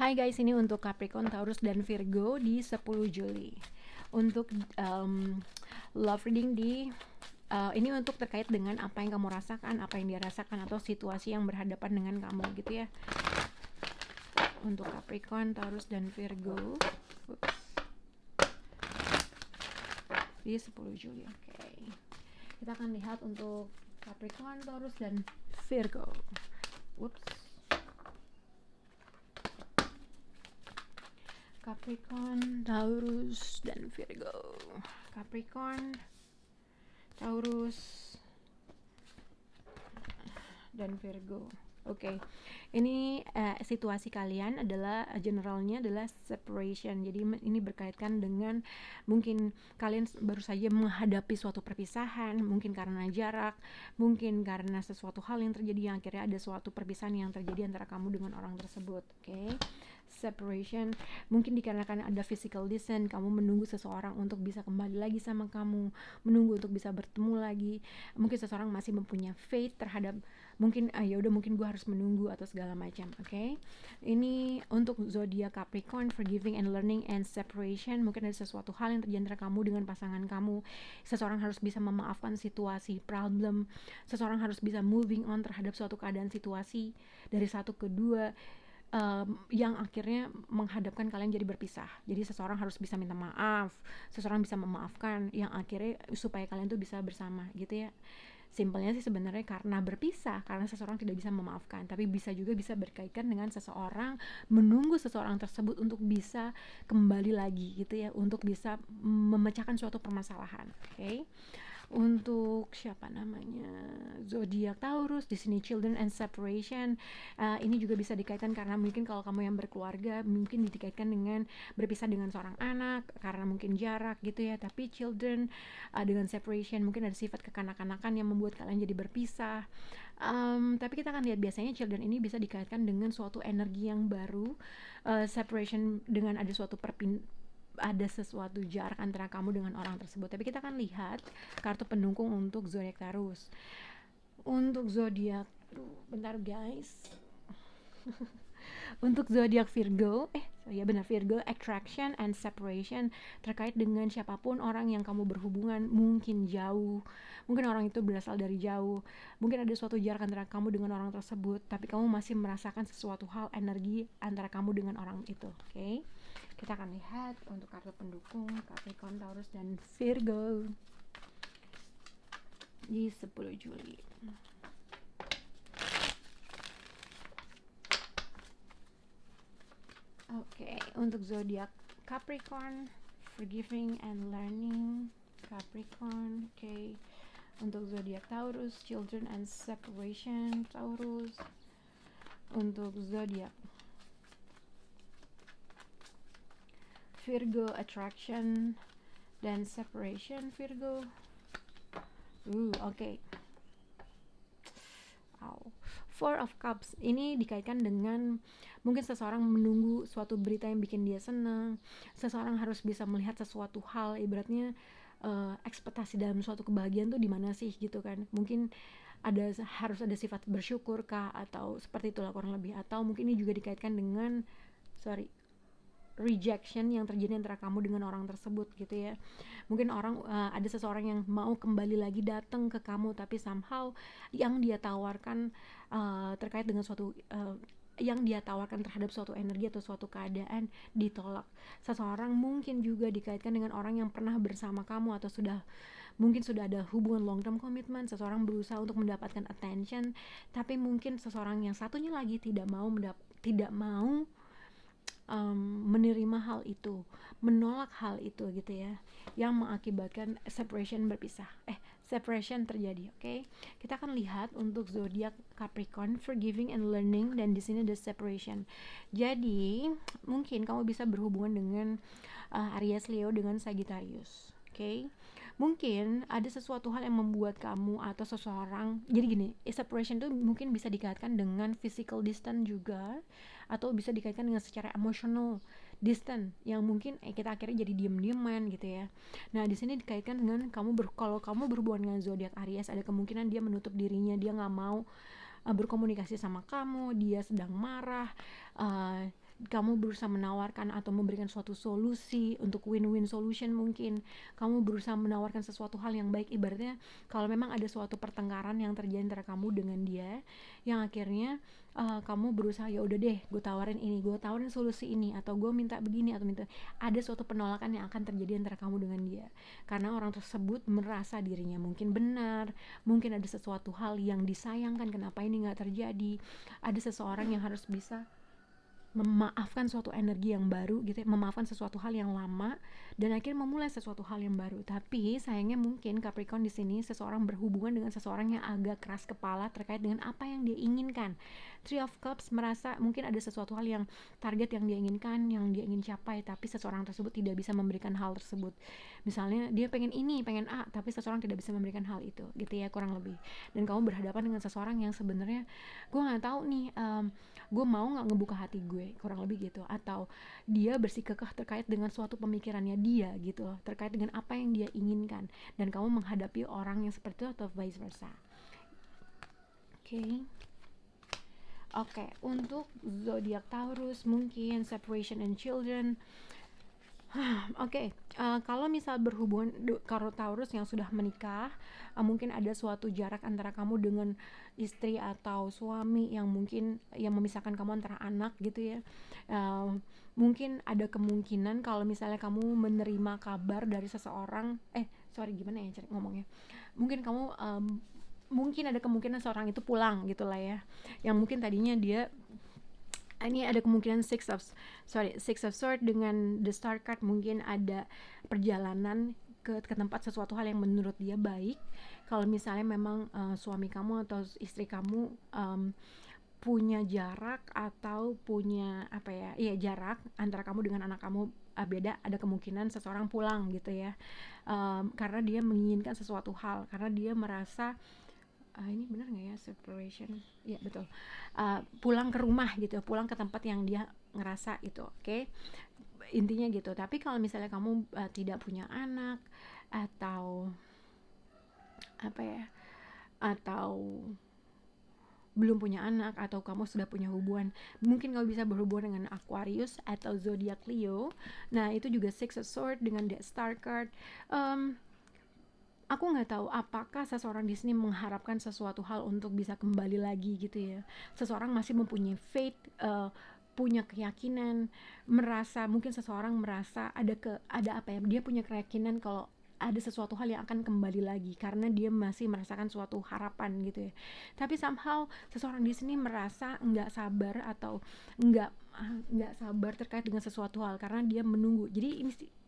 Hai guys, ini untuk Capricorn, Taurus, dan Virgo di 10 Juli. Untuk love reading ini untuk terkait dengan apa yang kamu rasakan, apa yang dia rasakan, atau situasi yang berhadapan dengan kamu gitu ya. Untuk Capricorn, Taurus, dan Virgo. Di 10 Juli. Oke. Kita akan lihat untuk Capricorn, Taurus, dan Virgo. Capricorn, Taurus, dan Virgo. Capricorn, Taurus, dan Virgo. Oke. Ini situasi kalian adalah generalnya adalah separation. Jadi ini berkaitan dengan mungkin kalian baru saja menghadapi suatu perpisahan, mungkin karena jarak, mungkin karena sesuatu hal yang terjadi yang akhirnya ada suatu perpisahan yang terjadi antara kamu dengan orang tersebut. Oke. Separation mungkin dikarenakan ada physical distance, kamu menunggu seseorang untuk bisa kembali lagi sama kamu, menunggu untuk bisa bertemu lagi, mungkin seseorang masih mempunyai faith terhadap mungkin ya udah mungkin gue harus menunggu atau segala macam. Oke. Ini untuk zodiak Capricorn, forgiving and learning and separation. Mungkin ada sesuatu hal yang terjadi antara kamu dengan pasangan kamu, seseorang harus bisa memaafkan situasi problem, seseorang harus bisa moving on terhadap suatu keadaan situasi dari satu ke dua, yang akhirnya menghadapkan kalian jadi berpisah. Jadi seseorang harus bisa minta maaf, seseorang bisa memaafkan, yang akhirnya supaya kalian tuh bisa bersama gitu ya. Simpelnya sih sebenarnya karena berpisah, karena seseorang tidak bisa memaafkan, tapi bisa juga bisa berkaitan dengan seseorang menunggu seseorang tersebut untuk bisa kembali lagi gitu ya, untuk bisa memecahkan suatu permasalahan. Oke. Untuk siapa namanya, zodiak Taurus di sini children and separation. Ini juga bisa dikaitkan karena mungkin kalau kamu yang berkeluarga mungkin dikaitkan dengan berpisah dengan seorang anak karena mungkin jarak gitu ya. Tapi children dengan separation mungkin ada sifat kekanak-kanakan yang membuat kalian jadi berpisah. Tapi kita akan lihat biasanya children ini bisa dikaitkan dengan suatu energi yang baru, separation dengan ada suatu ada sesuatu jarak antara kamu dengan orang tersebut. Tapi kita akan lihat kartu pendukung untuk zodiak Taurus. Untuk zodiak, bentar guys. Untuk zodiak Virgo, ya benar, Virgo, attraction and separation, terkait dengan siapapun orang yang kamu berhubungan, mungkin jauh, mungkin orang itu berasal dari jauh, mungkin ada suatu jarak antara kamu dengan orang tersebut, tapi kamu masih merasakan sesuatu hal energi antara kamu dengan orang itu. Oke. Kita akan lihat untuk kartu pendukung Capricorn, Taurus, dan Virgo di 10 Juli. Oke, untuk zodiak Capricorn, forgiving and learning Capricorn. Oke. Untuk zodiak Taurus, children and separation Taurus. Untuk zodiak Virgo, attraction dan separation Virgo. Oke. Four of Cups ini dikaitkan dengan mungkin seseorang menunggu suatu berita yang bikin dia senang, seseorang harus bisa melihat sesuatu hal, ibaratnya ekspektasi dalam suatu kebahagiaan tuh di mana sih gitu kan. Mungkin harus ada sifat bersyukur kah, atau seperti itulah kurang lebih. Atau mungkin ini juga dikaitkan dengan rejection yang terjadi antara kamu dengan orang tersebut gitu ya. Mungkin ada seseorang yang mau kembali lagi datang ke kamu, tapi somehow yang dia tawarkan terkait dengan suatu yang dia tawarkan terhadap suatu energi atau suatu keadaan ditolak. Seseorang mungkin juga dikaitkan dengan orang yang pernah bersama kamu atau mungkin sudah ada hubungan long term commitment. Seseorang berusaha untuk mendapatkan attention, tapi mungkin seseorang yang satunya lagi tidak mau menerima hal itu, menolak hal itu gitu ya, yang mengakibatkan separation terjadi. Oke. Kita akan lihat untuk zodiak Capricorn, forgiving and learning, dan di sini ada separation. Jadi mungkin kamu bisa berhubungan dengan Aries, Leo, dengan Sagittarius. Oke. Mungkin ada sesuatu hal yang membuat kamu atau seseorang, jadi gini, separation itu mungkin bisa dikaitkan dengan physical distance juga, atau bisa dikaitkan dengan secara emotional distance yang mungkin kita akhirnya jadi diem-dieman gitu ya. Nah di sini dikaitkan dengan kalau kamu berhubungan dengan zodiak Aries, ada kemungkinan dia menutup dirinya, dia nggak mau berkomunikasi sama kamu, dia sedang marah, kamu berusaha menawarkan atau memberikan suatu solusi untuk win-win solution, mungkin kamu berusaha menawarkan sesuatu hal yang baik. Ibaratnya kalau memang ada suatu pertengkaran yang terjadi antara kamu dengan dia, yang akhirnya kamu berusaha, ya udah deh gue tawarin solusi ini, atau gue minta begini, atau minta, ada suatu penolakan yang akan terjadi antara kamu dengan dia karena orang tersebut merasa dirinya mungkin benar, mungkin ada sesuatu hal yang disayangkan kenapa ini nggak terjadi, ada seseorang yang harus bisa memaafkan suatu energi yang baru gitu ya, memaafkan sesuatu hal yang lama dan akhirnya memulai sesuatu hal yang baru. Tapi sayangnya mungkin Capricorn di sini seseorang berhubungan dengan seseorang yang agak keras kepala terkait dengan apa yang dia inginkan. Three of Cups merasa mungkin ada sesuatu hal yang target yang dia inginkan, yang dia ingin capai, tapi seseorang tersebut tidak bisa memberikan hal tersebut. Misalnya dia pengen ini, pengen A, tapi seseorang tidak bisa memberikan hal itu, gitu ya kurang lebih. Dan kamu berhadapan dengan seseorang yang sebenarnya gue nggak tahu nih, gue mau nggak ngebuka hati gue, kurang lebih gitu, atau dia bersikukuh terkait dengan suatu pemikirannya dia gitu loh, terkait dengan apa yang dia inginkan, dan kamu menghadapi orang yang seperti itu atau vice versa. Oke, untuk zodiak Taurus mungkin separation and children. Oke, kalau misal berhubungan kalau Taurus yang sudah menikah, mungkin ada suatu jarak antara kamu dengan istri atau suami yang mungkin yang memisahkan kamu antara anak gitu ya. Mungkin ada kemungkinan kalau misalnya kamu menerima kabar dari seseorang, gimana ya ngomongnya? Mungkin kamu mungkin ada kemungkinan seorang itu pulang gitulah ya, yang mungkin tadinya dia, ini ada kemungkinan six of sword dengan the star card, mungkin ada perjalanan ke tempat sesuatu hal yang menurut dia baik. Kalau misalnya memang suami kamu atau istri kamu punya jarak atau punya jarak antara kamu dengan anak kamu beda, ada kemungkinan seseorang pulang gitu ya, karena dia menginginkan sesuatu hal, karena dia merasa ini benar nggak ya, separation, ya betul, pulang ke rumah gitu, pulang ke tempat yang dia ngerasa itu, oke? Intinya gitu. Tapi kalau misalnya kamu tidak punya anak atau atau belum punya anak, atau kamu sudah punya hubungan, mungkin kamu bisa berhubungan dengan Aquarius atau zodiak Leo. Nah itu juga Six of Swords dengan the Star card. Aku nggak tahu apakah seseorang di sini mengharapkan sesuatu hal untuk bisa kembali lagi gitu ya. Seseorang masih mempunyai faith, punya keyakinan, mungkin seseorang merasa dia punya keyakinan kalau ada sesuatu hal yang akan kembali lagi karena dia masih merasakan suatu harapan gitu ya. Tapi somehow seseorang di sini merasa nggak sabar atau nggak sabar terkait dengan sesuatu hal karena dia menunggu. Jadi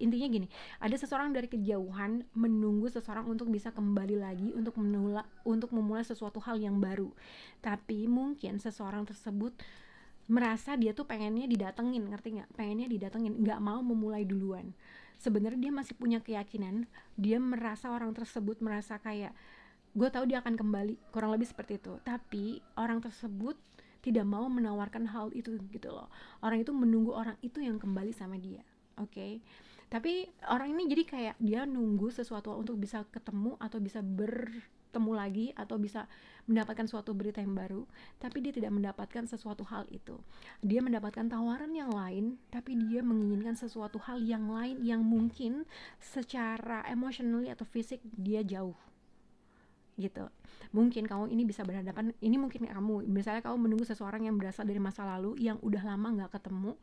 intinya gini, ada seseorang dari kejauhan menunggu seseorang untuk bisa kembali lagi untuk memulai sesuatu hal yang baru. Tapi mungkin seseorang tersebut merasa dia tuh pengennya didatengin, ngerti nggak? Pengennya didatengin, nggak mau memulai duluan. Sebenarnya dia masih punya keyakinan, dia merasa orang tersebut merasa kayak gue tahu dia akan kembali, kurang lebih seperti itu. Tapi orang tersebut tidak mau menawarkan hal itu gitu loh. Orang itu menunggu orang itu yang kembali sama dia, oke? Tapi orang ini jadi kayak dia nunggu sesuatu untuk bisa ketemu atau bisa bertemu lagi atau bisa mendapatkan suatu berita yang baru, tapi dia tidak mendapatkan sesuatu hal itu. Dia mendapatkan tawaran yang lain, tapi dia menginginkan sesuatu hal yang lain yang mungkin secara emotionally atau fisik dia jauh gitu. Mungkin kamu ini bisa berhadapan, ini mungkin kamu, misalnya kamu menunggu seseorang yang berasal dari masa lalu yang udah lama gak ketemu,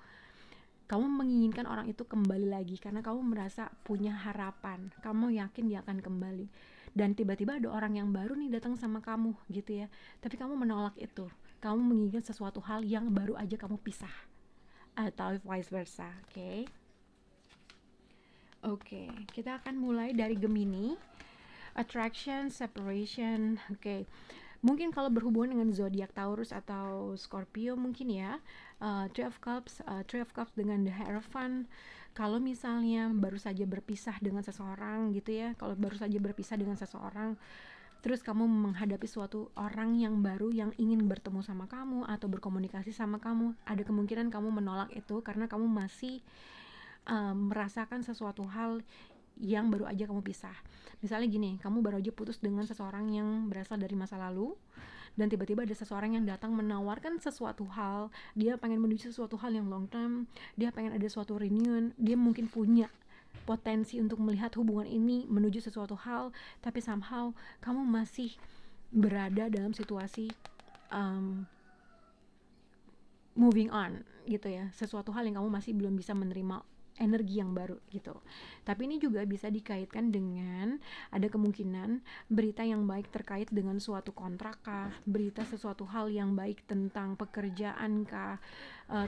kamu menginginkan orang itu kembali lagi karena kamu merasa punya harapan, kamu yakin dia akan kembali, dan tiba-tiba ada orang yang baru nih datang sama kamu gitu ya, tapi kamu menolak itu, kamu menginginkan sesuatu hal yang baru aja kamu pisah, atau vice versa. Oke, kita akan mulai dari Gemini. Attraction, separation. Mungkin kalau berhubungan dengan zodiak Taurus atau Scorpio mungkin ya, Three of Cups dengan the Hierophant. Kalau misalnya baru saja berpisah dengan seseorang gitu ya, terus kamu menghadapi suatu orang yang baru yang ingin bertemu sama kamu atau berkomunikasi sama kamu, ada kemungkinan kamu menolak itu karena kamu masih merasakan sesuatu hal yang baru aja kamu pisah. Misalnya gini, kamu baru aja putus dengan seseorang yang berasal dari masa lalu. dan tiba-tiba ada seseorang yang datang menawarkan sesuatu hal, dia pengen menuju sesuatu hal yang long term, dia pengen ada suatu reunion, dia mungkin punya potensi untuk melihat hubungan ini menuju sesuatu hal, tapi somehow kamu masih berada dalam situasi moving on gitu ya, sesuatu hal yang kamu masih belum bisa menerima energi yang baru gitu. Tapi ini juga bisa dikaitkan dengan ada kemungkinan berita yang baik terkait dengan suatu kontrak kah, berita sesuatu hal yang baik tentang pekerjaan kah,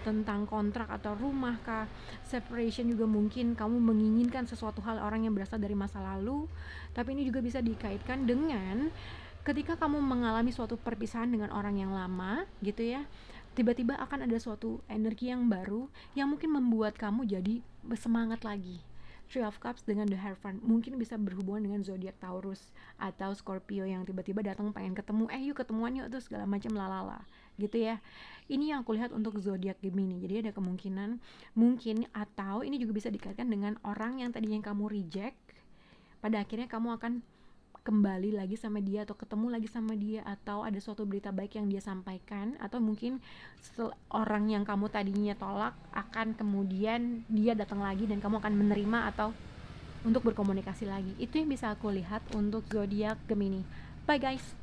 tentang kontrak atau rumah kah. Separation juga mungkin kamu menginginkan sesuatu hal orang yang berasal dari masa lalu, tapi ini juga bisa dikaitkan dengan ketika kamu mengalami suatu perpisahan dengan orang yang lama gitu ya, tiba-tiba akan ada suatu energi yang baru yang mungkin membuat kamu jadi bersemangat lagi. Three of Cups dengan The Hierophant mungkin bisa berhubungan dengan zodiak Taurus atau Scorpio yang tiba-tiba datang pengen ketemu, yuk ketemuan yuk, terus segala macam lalala gitu ya. Ini yang aku lihat untuk zodiak Gemini. Jadi ada kemungkinan mungkin, atau ini juga bisa dikaitkan dengan orang yang tadinya kamu reject, pada akhirnya kamu akan kembali lagi sama dia atau ketemu lagi sama dia, atau ada suatu berita baik yang dia sampaikan, atau mungkin orang yang kamu tadinya tolak akan kemudian dia datang lagi dan kamu akan menerima atau untuk berkomunikasi lagi. Itu yang bisa aku lihat untuk zodiak Gemini. Bye guys.